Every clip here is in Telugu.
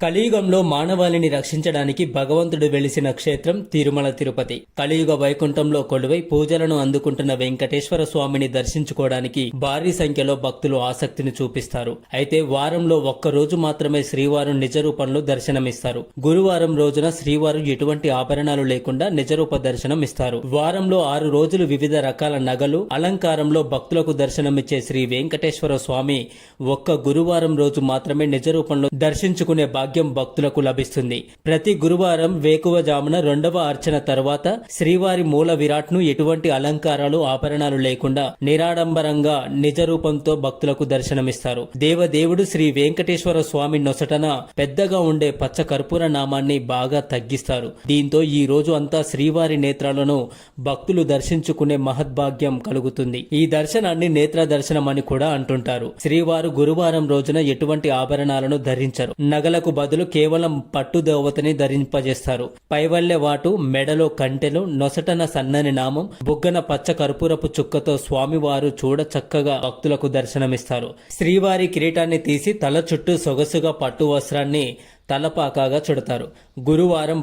కలియుగంలో మానవాళిని రక్షించడానికి భగవంతుడు వెలిసిన క్షేత్రం తిరుమల తిరుపతి. కలియుగ వైకుంఠంలో కొలువై పూజలను అందుకుంటున్న వెంకటేశ్వర స్వామిని దర్శించుకోవడానికి భారీ సంఖ్యలో భక్తులు ఆసక్తిని చూపిస్తారు. అయితే వారంలో ఒక్కరోజు మాత్రమే శ్రీవారు నిజ రూపంలో దర్శనమిస్తారు. గురువారం రోజున శ్రీవారు ఎటువంటి ఆభరణాలు లేకుండా నిజరూప దర్శనం ఇస్తారు. వారంలో 6 రోజులు వివిధ రకాల నగలు అలంకారంలో భక్తులకు దర్శనమిచ్చే శ్రీ వెంకటేశ్వర స్వామి ఒక్క గురువారం రోజు మాత్రమే నిజ రూపంలో దర్శించుకునే భాగ్యం భక్తులకు లభిస్తుంది. ప్రతి గురువారం వేకువజామున 2వ అర్చన తర్వాత శ్రీవారి మూల విరాట్ ను ఎటువంటి అలంకారాలు ఆభరణాలు లేకుండా నిరాడంబరంగా నిజ రూపంతో భక్తులకు దర్శనమిస్తారు. దేవదేవుడు శ్రీ వెంకటేశ్వర స్వామి నొసటన పెద్దగా ఉండే పచ్చ కర్పూర నామాన్ని బాగా తగ్గిస్తారు. దీంతో ఈ రోజు అంతా శ్రీవారి నేత్రాలను భక్తులు దర్శించుకునే మహద్భాగ్యం కలుగుతుంది. ఈ దర్శనాన్ని నేత్ర దర్శనం అని కూడా అంటుంటారు. శ్రీవారు గురువారం రోజున ఎటువంటి ఆభరణాలను ధరించరు. నగలకు బదులు కేవలం పట్టు దేవతని ధరింపజేస్తారు. పైవల్లె వాటు, మెడలో కంటెలు, నొసటన సన్నని నామం, బుగ్గన పచ్చ కర్పూరపు చుక్కతో స్వామివారు చూడ చక్కగా భక్తులకు దర్శనమిస్తారు. శ్రీవారి కిరీటాన్ని తీసి తల చుట్టూ సొగసుగా పట్టు వస్త్రాన్ని తలపాకాగా చుడతారు. గురువారం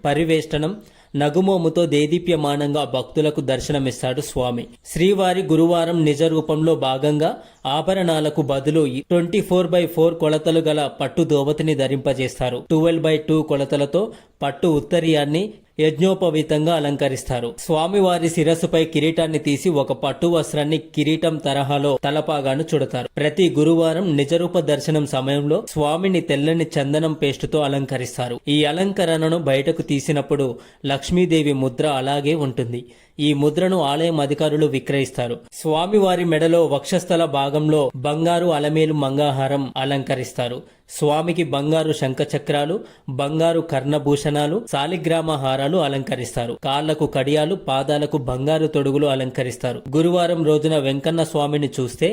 పరివేష్టనం నగుమోముతో దేదీప్యమానంగా భక్తులకు దర్శనమిస్తాడు స్వామి. శ్రీవారి గురువారం నిజ రూపంలో భాగంగా ఆభరణాలకు బదులు 24/4 కొలతలు గల పట్టు దోవతిని ధరింపజేస్తారు. 12/2 కొలతలతో పట్టు ఉత్తరీయాన్ని యజ్ఞోపవీతంగా అలంకరిస్తారు. స్వామివారి శిరస్సుపై కిరీటాన్ని తీసి ఒక పట్టు వస్త్రాన్ని కిరీటం తరహాలో తలపాగాను చుడతారు. ప్రతి గురువారం నిజరూప దర్శనం సమయంలో స్వామిని తెల్లని చందనం పేస్టుతో అలంకరిస్తారు. ఈ అలంకరణను బయటకు తీసినప్పుడు లక్ష్మీదేవి ముద్ర అలాగే ఉంటుంది. ఈ ముద్రను ఆలయం అధికారులు విక్రయిస్తారు. స్వామివారి మెడలో వక్షస్థల భాగంలో బంగారు అలమేలు మంగాహారం అలంకరిస్తారు. స్వామికి బంగారు శంఖచక్రాలు, బంగారు కర్ణభూషణాలు, శాలిగ్రామ హారాలు అలంకరిస్తారు. కాళ్లకు కడియాలు, పాదాలకు బంగారు తొడుగులు అలంకరిస్తారు. గురువారం రోజున వెంకన్న స్వామిని చూస్తే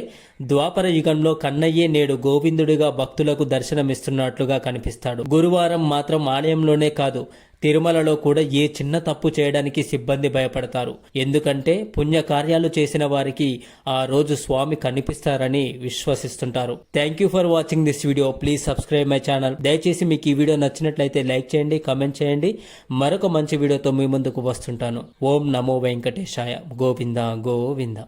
ద్వాపర యుగంలో కన్నయ్యే నేడు గోవిందుడిగా భక్తులకు దర్శనమిస్తున్నట్లుగా కనిపిస్తాడు. గురువారం మాత్రం ఆలయంలోనే కాదు, తిరుమలలో కూడా ఏ చిన్న తప్పు చేయడానికి సిబ్బంది భయపడతారు. ఎందుకంటే పుణ్యకార్యాలు చేసిన వారికి ఆ రోజు స్వామి కనిపిస్తారని విశ్వసిస్తుంటారు. Thank you for watching this video. Please subscribe my channel. దయచేసి మీకు ఈ వీడియో నచ్చినట్లయితే లైక్ చేయండి, కమెంట్ చేయండి. మరొక మంచి వీడియోతో మీ ముందుకు వస్తుంటాను. ఓం నమో వెంకటేశాయ. గోవింద గోవింద.